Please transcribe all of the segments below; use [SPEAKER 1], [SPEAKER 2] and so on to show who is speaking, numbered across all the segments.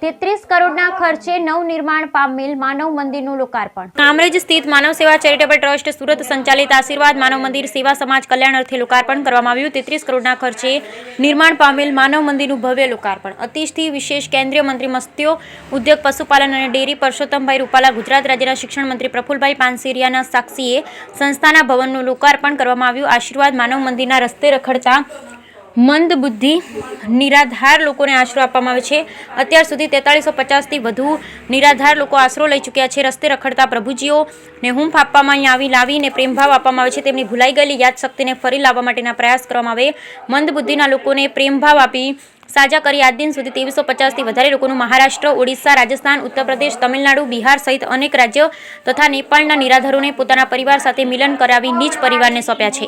[SPEAKER 1] 33 કરોડના ખર્ચે નવનિર્માણ પામેલ માનવ મંદિરનું લોકાર્પણ.
[SPEAKER 2] કામરેજ સ્થિત માનવ સેવા ચેરિટેબલ ટ્રસ્ટ સુરત સંચાલિત આશીર્વાદ માનવ મંદિર સેવા સમાજ કલ્યાણ અર્થે લોકાર્પણ કરવામાં આવ્યું. 33 કરોડના ખર્ચે નિર્માણ પામેલ માનવ મંદિરનું ભવ્ય લોકાર્પણ. અતિથિ વિશેષ કેન્દ્રીય મંત્રી મત્સ્ય ઉદ્યોગ, પશુપાલન અને ડેરી પરસોત્તમભાઈ રૂપાલા, ગુજરાત રાજ્યના શિક્ષણ મંત્રી પ્રફુલભાઈ પાનસેરિયાના સાક્ષીએ સંસ્થાના ભવનનું લોકાર્પણ કરવામાં આવ્યું. આશીર્વાદ માનવ મંદિરના રસ્તે રખડતા મંદબુદ્ધિ નિરાધાર લોકોને આશરો આપવામાં આવે છે. અત્યાર સુધી 4350થી વધુ નિરાધાર લોકો આશરો લઈ ચૂક્યા છે. રસ્તે રખડતા પ્રભુજીઓને હૂંફ આપવામાં અહીં લાવીને પ્રેમભાવ આપવામાં આવે છે. તેમની ભૂલાઈ ગયેલી યાદશક્તિને ફરી લાવવા માટેના પ્રયાસ કરવામાં આવે. મંદબુદ્ધિના લોકોને પ્રેમભાવ આપી સાજા કરી આજ દિન સુધી 2350થી વધારે લોકોનું મહારાષ્ટ્ર, ઓડિશા, રાજસ્થાન, ઉત્તર પ્રદેશ, તમિલનાડુ, બિહાર સહિત અનેક રાજ્યો તથા નેપાળના નિરાધારોને પોતાના પરિવાર સાથે મિલન કરાવી નિજ પરિવારને સોંપ્યા છે.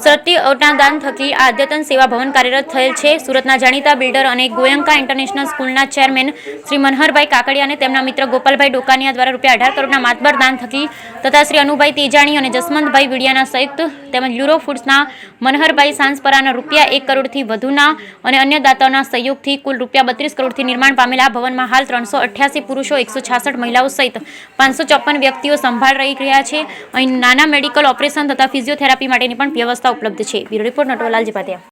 [SPEAKER 2] સૃષ્ટિ અવતારદાન થકી આ અદ્યતન સેવા ભવન કાર્યરત થયેલ છે. સુરતના જાણીતા બિલ્ડર અને ગોયંકા ઇન્ટરનેશનલ સ્કૂલના ચેરમેન શ્રી મનહરભાઈ કાકડિયા અને તેમના મિત્ર ગોપાલભાઈ ડોકાનિયા દ્વારા રૂપિયા 18 કરોડના માતબર દાન થકી તથા શ્રી અનુભાઈ તેજાણી અને જસવંતભાઈ વિડિયાના સંયુક્ત તેમજ લ્યુરો ફૂડ્સના મનહરભાઈ સાંસપરાના રૂપિયા 1 કરોડથી વધુના અને અન્ય દાતાઓના સહયોગથી કુલ રૂપિયા 32 કરોડથી નિર્માણ પામેલા આ ભવનમાં હાલ 388 પુરુષો, 166 મહિલાઓ સહિત 554 વ્યક્તિઓ સંભાળ રહી રહ્યા છે. અહીં નાના મેડિકલ ઓપરેશન તથા ફિઝિયોથેરાપી માટેની પણ વ્યવસ્થા ઉપલબ્ધ છે. Bureau report Natwarlal જીપાટિયા.